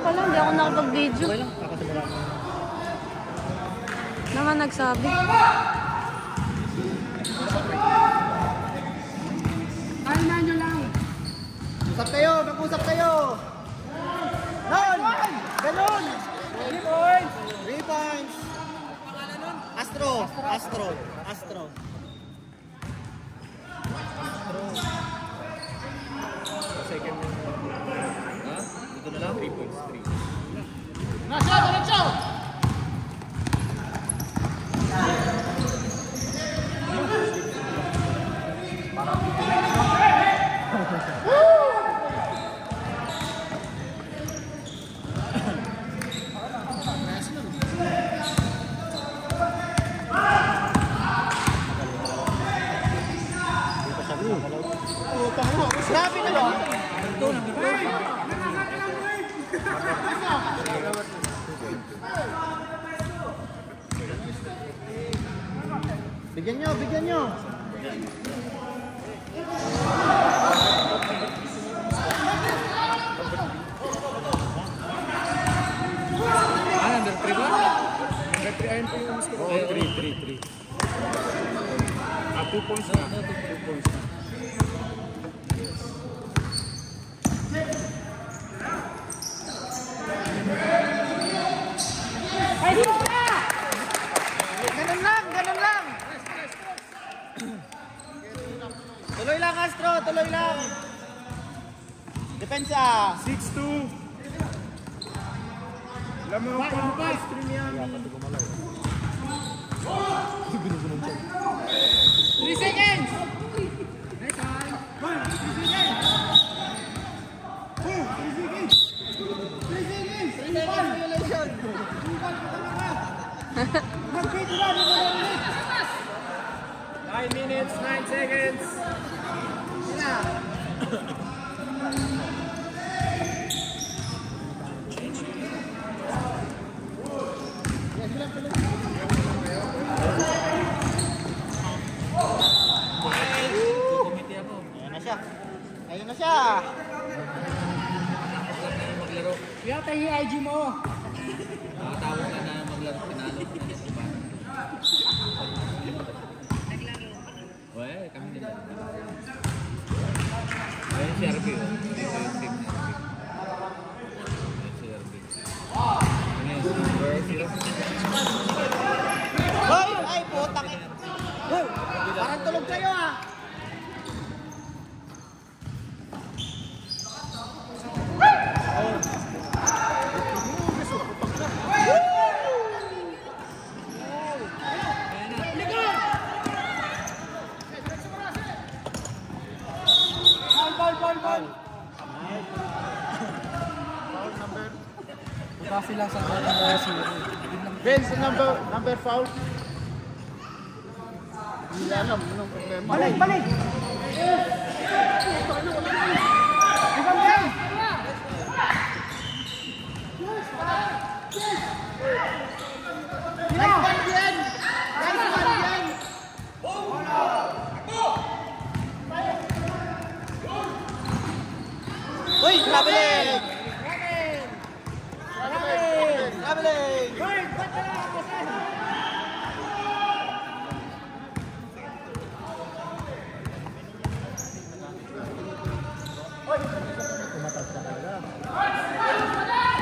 pala, hindi ako nakapag-video. Okay lang, kakasimula. Naman nagsabi. Kalmahan nyo lang. Usap kayo, mag-usap kayo. Noon! Ganun! 3 points! 3 points! Astro! Astro! Astro! Second na. Ha? Dito na lang? 3 points. 3. Nasya, diretso! Grabe na lang! Bigyan nyo, bigyan nyo! Number 3 ba? Number 3 ayun po yung score. Oo, 3. 2 points na. 2 points na. Ganun lang, ganun lang! Tuloy lang, Astro, tuloy lang! Depensa! 6-2. Alam mo yung pa. Stream yan. 3 seconds! Next time. 3 seconds! 9 minutes, 9 seconds. Ayun na siya! Yata yung IG mo. Nakatawag ka na maglaro pinalo. Well, kami nila. Ayun si RB. Hoy! Ay, putang ina! Hoy! Parang tulog kayo ah! Kasi lang sa mga Vince, number foul. Hindi alam, anong problema. Balik! Uy, traveling! Traveling!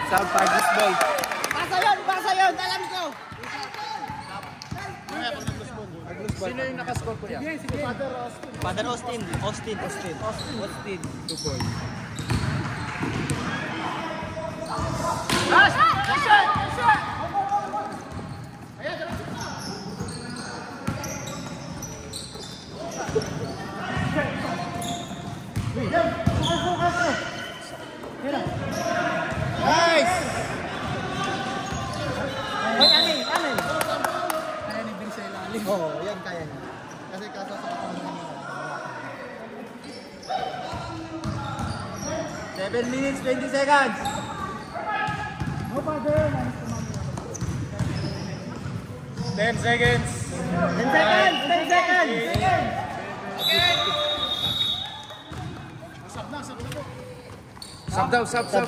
Sound Pargis boy. Pasa yun, alam ko. Sino yung nakascore ko yan? Sige. Father Austin. 2 points. Nice! Hoy, anin? Kaya ni Ben sa ilalim. Oo, yan kaya niya. Kasi kaso sa kapangalan niya. 7 minutes, 20 seconds. No, father. 10 seconds. 10 seconds! 10 seconds! Asap na po. Sub daw, sub. Sub.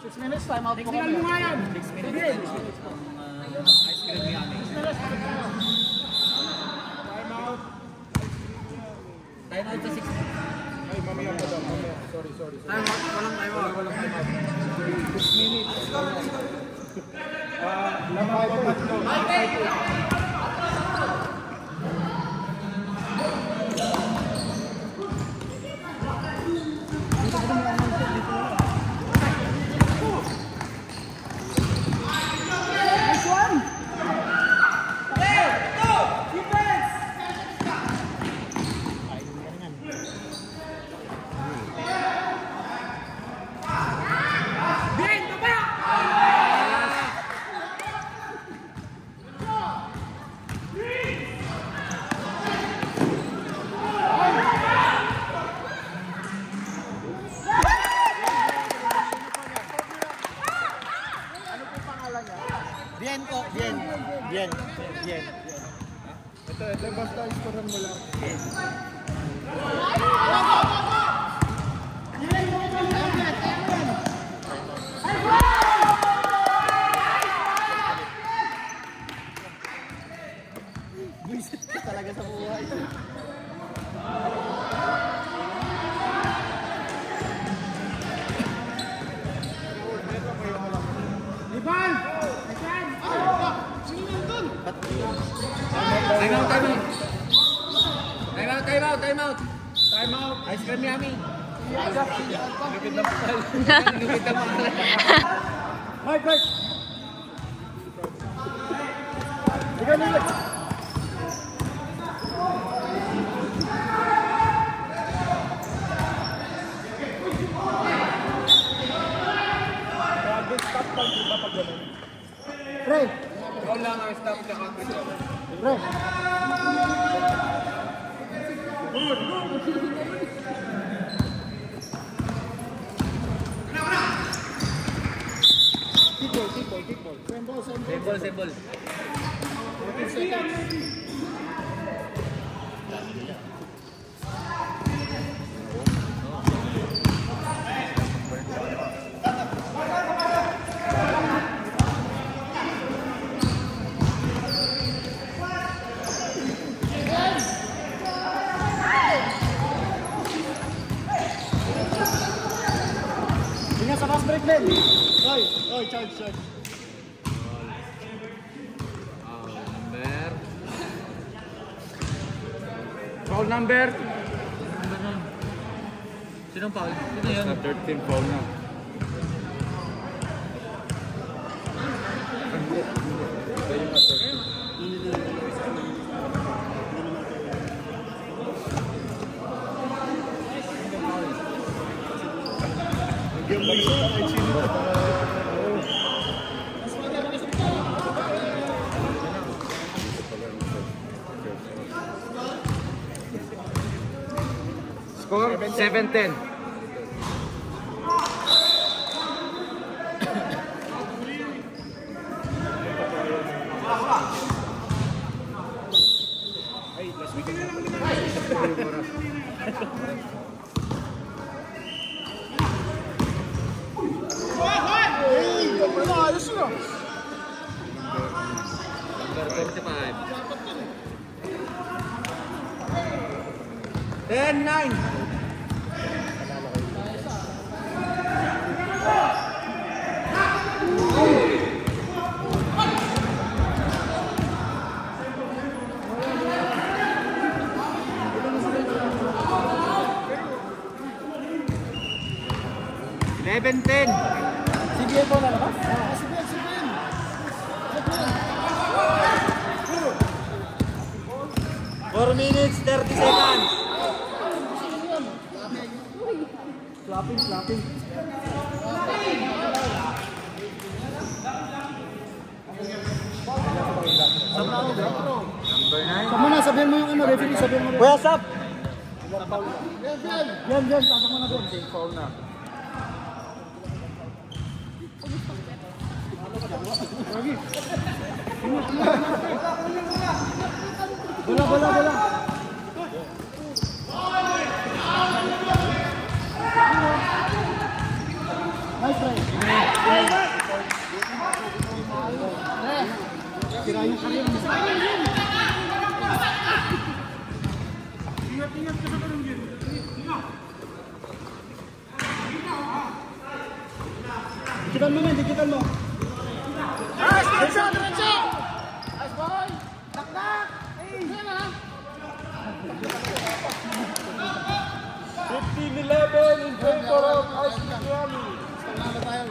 6 minutes, time out po kami. 6 minutes. Ice cream yummy. Time out sa 6 minutes. Ay, mamaya pa daw. Sorry. Time out, walang time out. Walang time out. 6 minutes. Lamay ko tatlo. Bien. Ito, basta iskoran mo lang. Buisit ka talaga sa buhay. Iban! Time out. Ice cream yummy. Lupit na pakal. Lupit na pakal. Mike! Ikaw na ulit. Stop pag iba pag gano'n. Pre! Ikaw lang ang stop na country. Pre! Kickball. Sembol. 14 seconds. Tingnan sa fast break, Ben. Oy, charge. Foul number. Sinong foul? Sino yun? 13 foul na. Score 7-10. Number 45. 10-9. Si Diego na labas? Si Ben. 4 minutes, 30 seconds. Slapping. Number 9. Saan mo na, sabihin mo yung ano, referee, sabihin mo. Kuya Sap! Yan, pasok mo na doon. Foul na. Bola. Dikitan mo men, dikitan mo. Nice! Diretso! Diretso! Nice boy! Dakdak! Ay! Yan ha! 15-11 in favor of Ice Miami. Panalo tayo.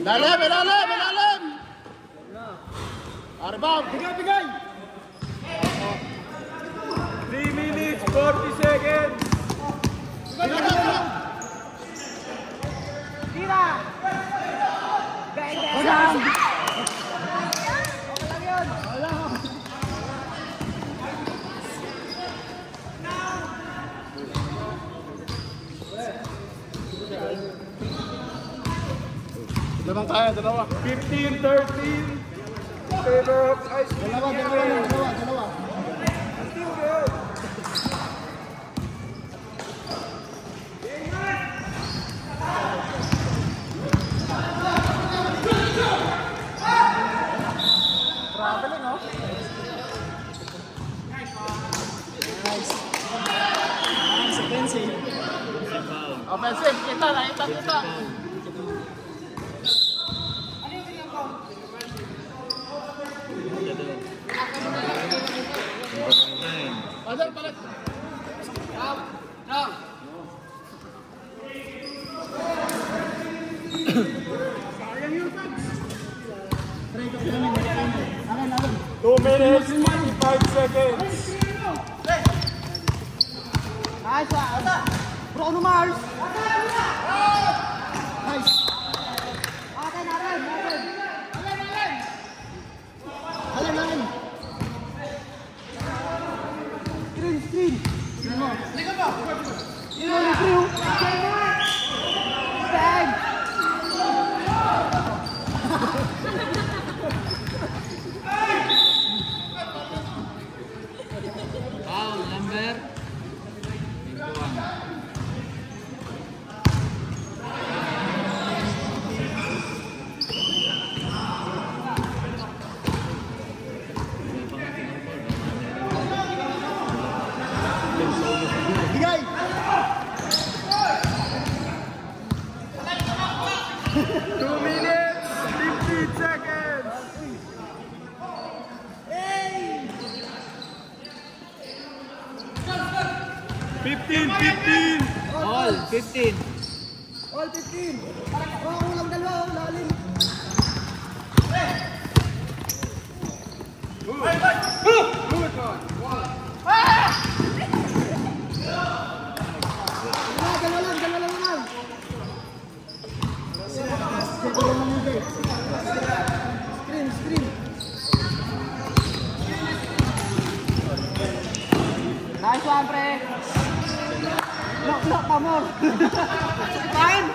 Ilalim! Ilalim! Ilalim! Rebound! Bigay! Bigay! 3 minutes, 40 seconds. Bigay! Bigay! Walang! Dalawang kaya, dalawa. 15-13 in favor of Ice Dalawa, Miami. dalawa lang, dalawa, dalawa. Still good. Traveling, oh. Nice. Nice, offensive. Offensive, kita, nakita, kita. Padal, palat. Break up namin. Akin, akin. 2 minutes, 55 seconds. Nice, Bruno Mars. Nice. Akin, akin, akin. Akin, akin. Screen, screen. Screen mo. Screen. Bang. Foul number 21. Bigay. 2 minutes, 15 seconds. Hey. 15-15. All 15. All 15. Oh, ulang dalawa, lalim. Dalawa lang, dalawa lang naman. Dalawa lang yung game. Screen, screen. Nice one, pre. Lock, lock, pamor. Fine.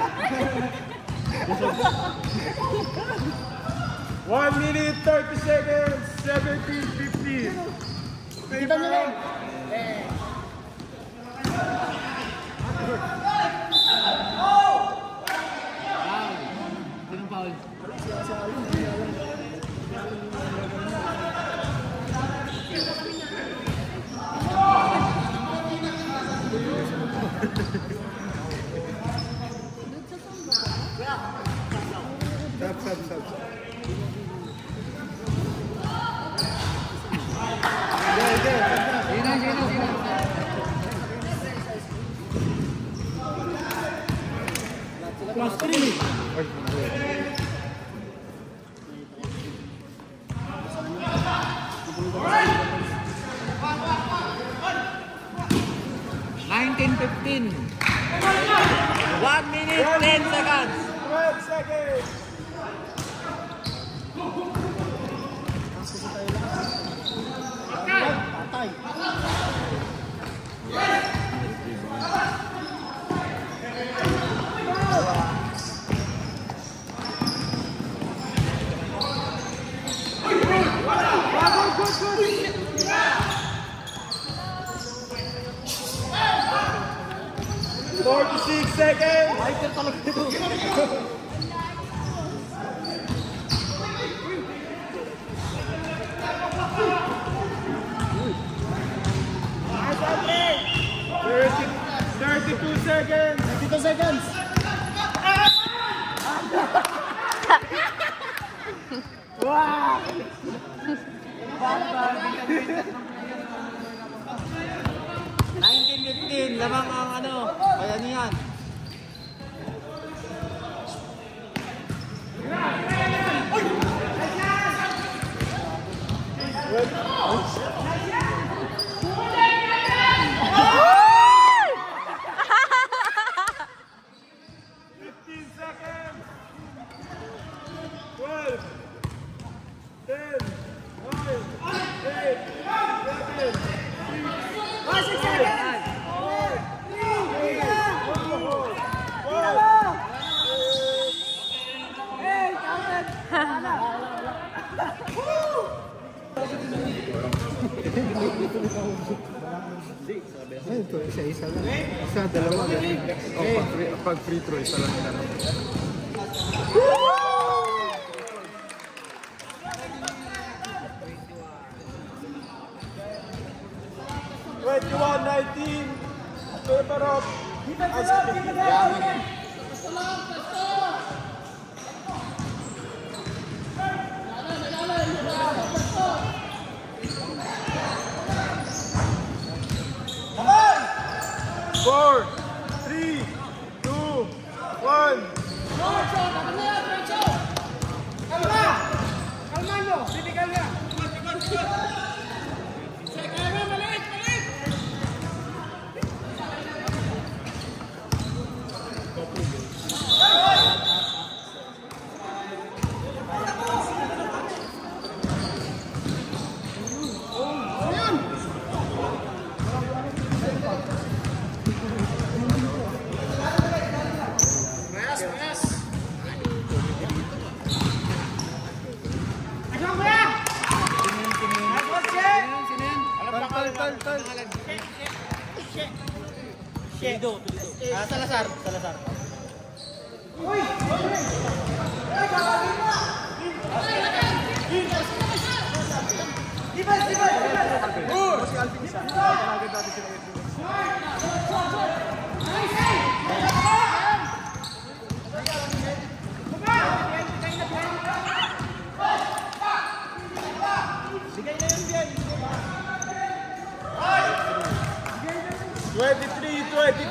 1 minute, 30 seconds, 17-15. Kita nyo lang. Foul. Sinong foul? Stop. 19-15. 1 minute, 10 seconds. 12 seconds. Patay. Good. 46 seconds. Michael talaga. Wow! 19-15, lamang ang ano, Bayanihan. Ito, isa-isa lang. Isa, dalawa. Pag free throw, isa lang yan. 21-19. Paper of. Four, three, two, one. Salazar.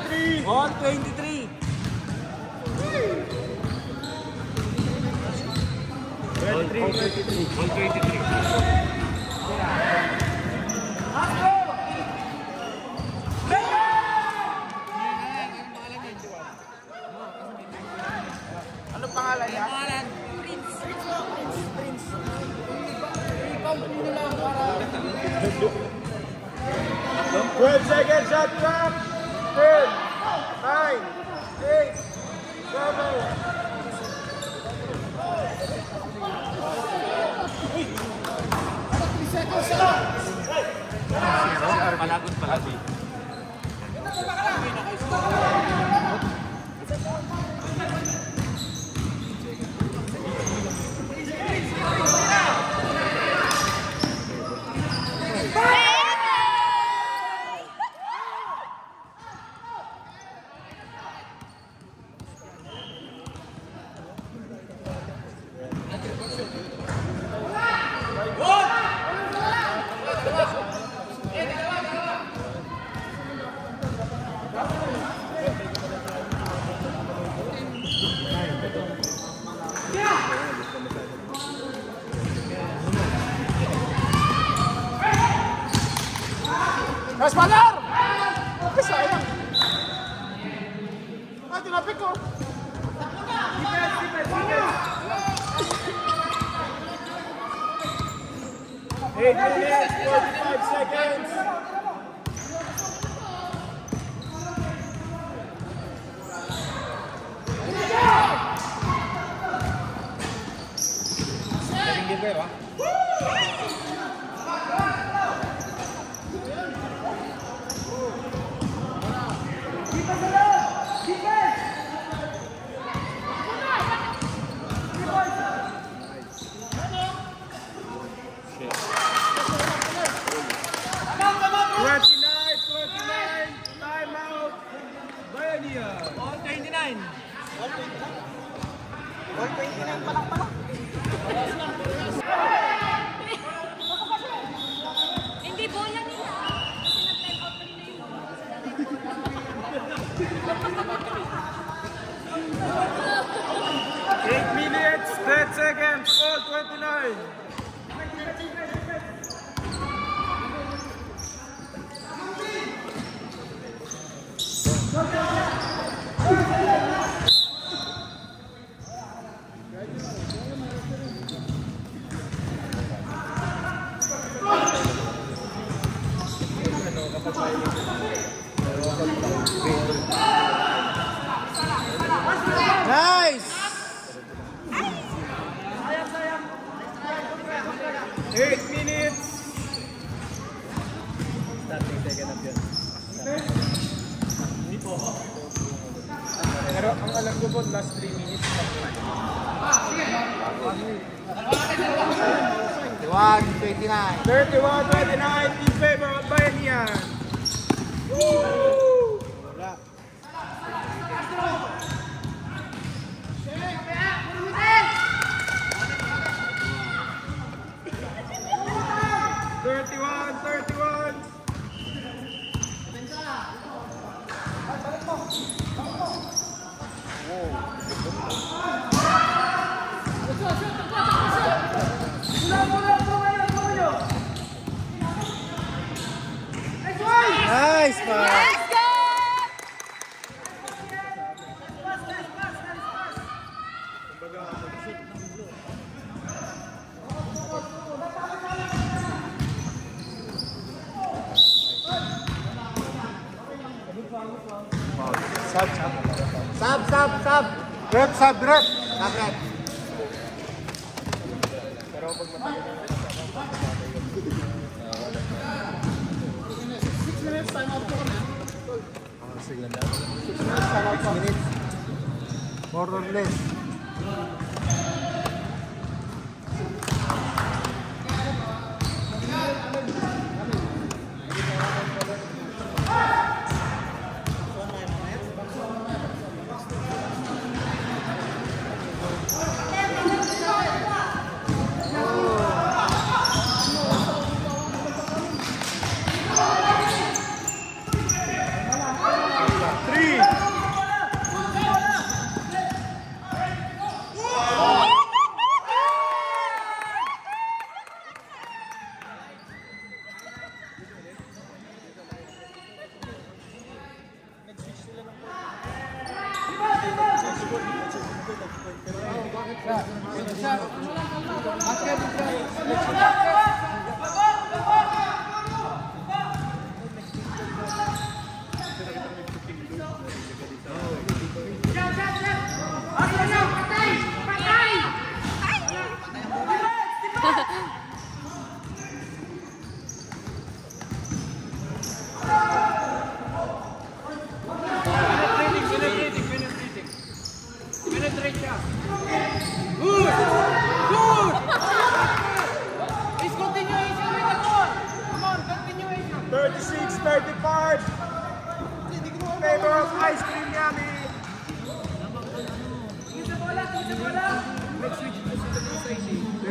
Three. 123. 123. Ano pangalan niya? 12 seconds, shot clock. 10, 9, 8, 7. Palagot pala. Espadar! Sayang. Ah, tinapik ko. Eight minutes, 45 seconds. Time out. Bayanihan. 129. 129 pa lang. 8 minutes, 10 seconds, all 29. Nice! 8 minutes. Starting second up yun. Pero ang alam ko po, last 3 minutes. 31-29. 31-29 in favor of Bayanihan. Woo! Wala. Nice, man! Let's go! Sub! Rep, sub, rep! Sub, rep. More or less.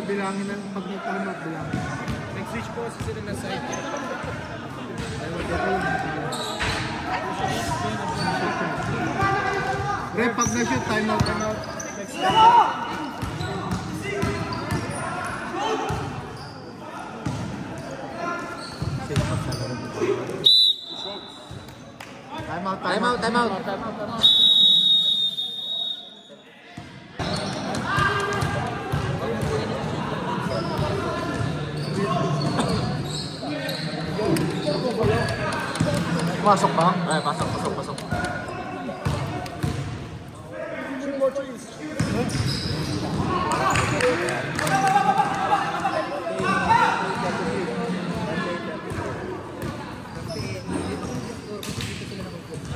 Bilangin ang pag nagtama, bilangin. Nag-switch po kasi sila na side. Rep, pag na-shoot, time out. Time out. Pasok ba? Ay, pasok.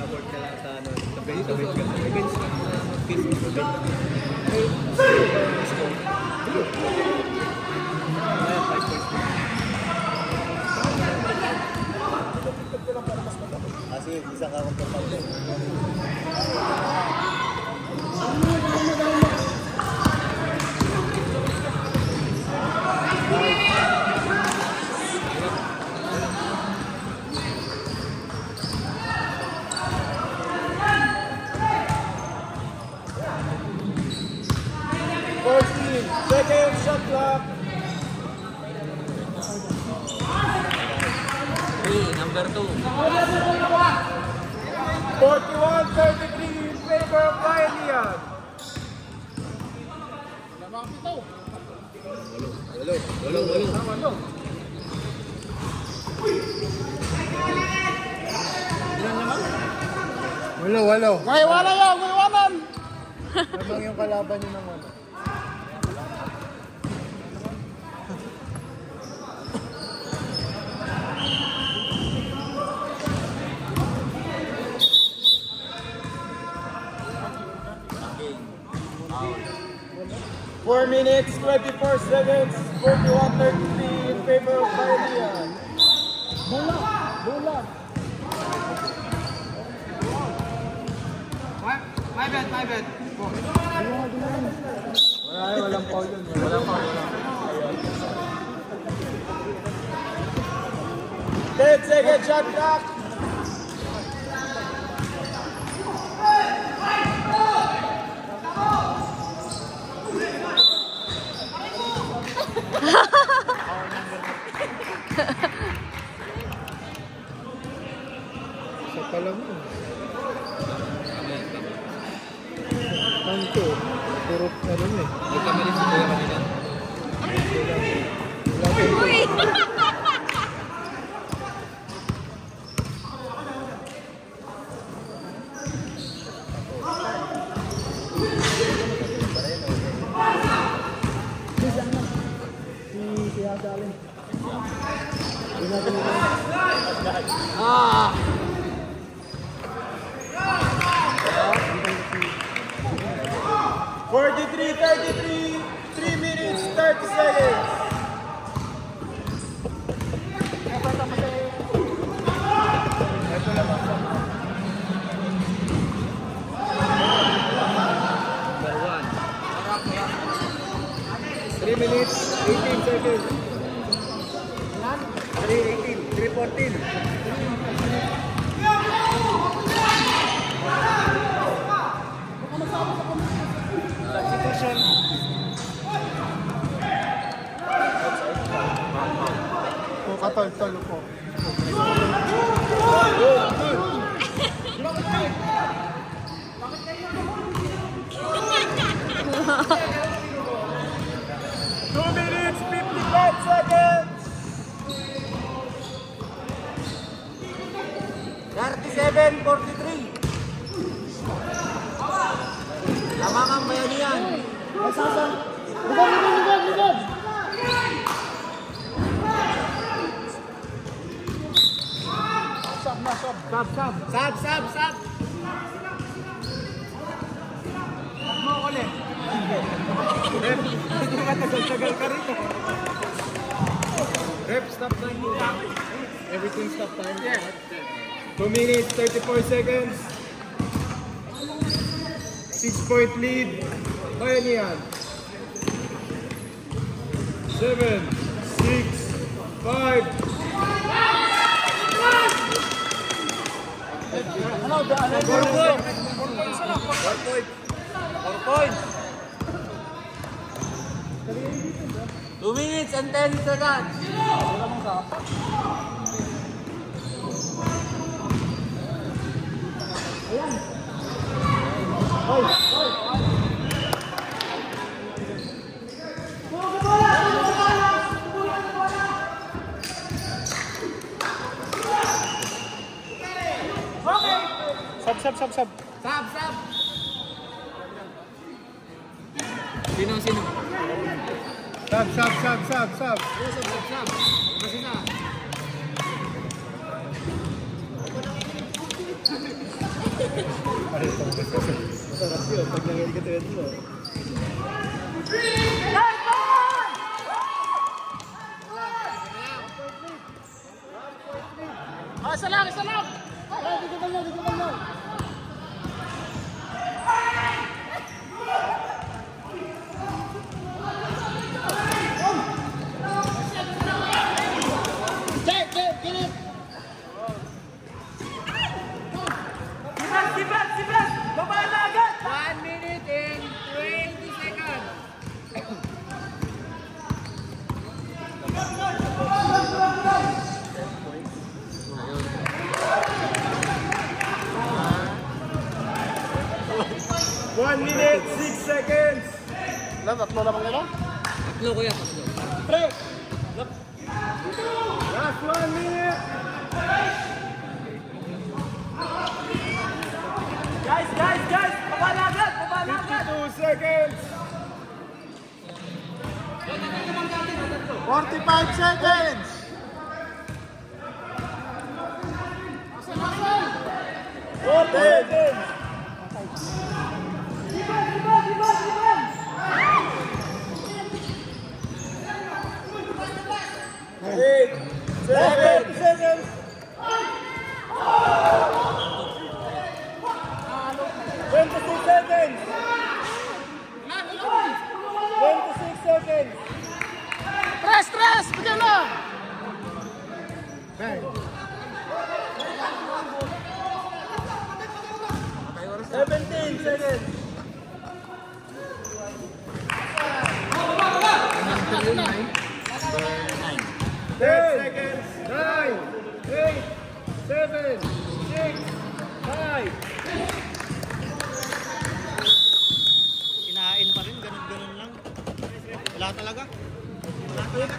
Support ka lang sa ano, sa bench ka. Bench ka. Kasi isa ka akong kapatid. Second shot clock. Number 2. 41-33 in favor of Pioneer. Walo. May wala yan, may walan. Lamang yung kalaban nyo ng walo. Four minutes, 24 seconds, 41-33 in favor of Pioneer. Bola. My bad. Walang foul yun. Walang foul. 10-second shot clock. Sa pala mo. Kanto. Turok na rin eh. Nagkamali si Kuya kanina. Uy! Ah! 43-33, 3 minutes, 30 seconds. Number 1. 3 minutes, 18 seconds. 3:18, 3:14. Katol-tol po. Two minutes, 55 seconds. 37-43. Lamang ang Bayanihan. Ligod. Sab. Mo ulit. Matagal ka rito. Rep, stop time. Everything stop time. 2 minutes, 34 seconds. 6-point lead. Pioneer. 7, 6, 5. Four points. 2 minutes and 10 seconds. Sab. Sab. Sino? Sab. Masina. Masarap yun. Pag nangyaligatan mo. Isa lang. Dito lang. Siblas! Babae na agad! 1 minute and 20 seconds. Tatlo lamang nila? Tatlo kuya, tatlo. Pre! Last 1 minute! Guys! Papalagan! 52 seconds! 45 seconds! 40 seconds! 8 seconds! 26 seconds! 26 seconds! Stress! Bigyan lang! Okay. 17 seconds! 10 seconds! 9, 8, 7, 6, 5, Kinain pa rin, ganun-ganun lang. Wala talaga. Wala talaga.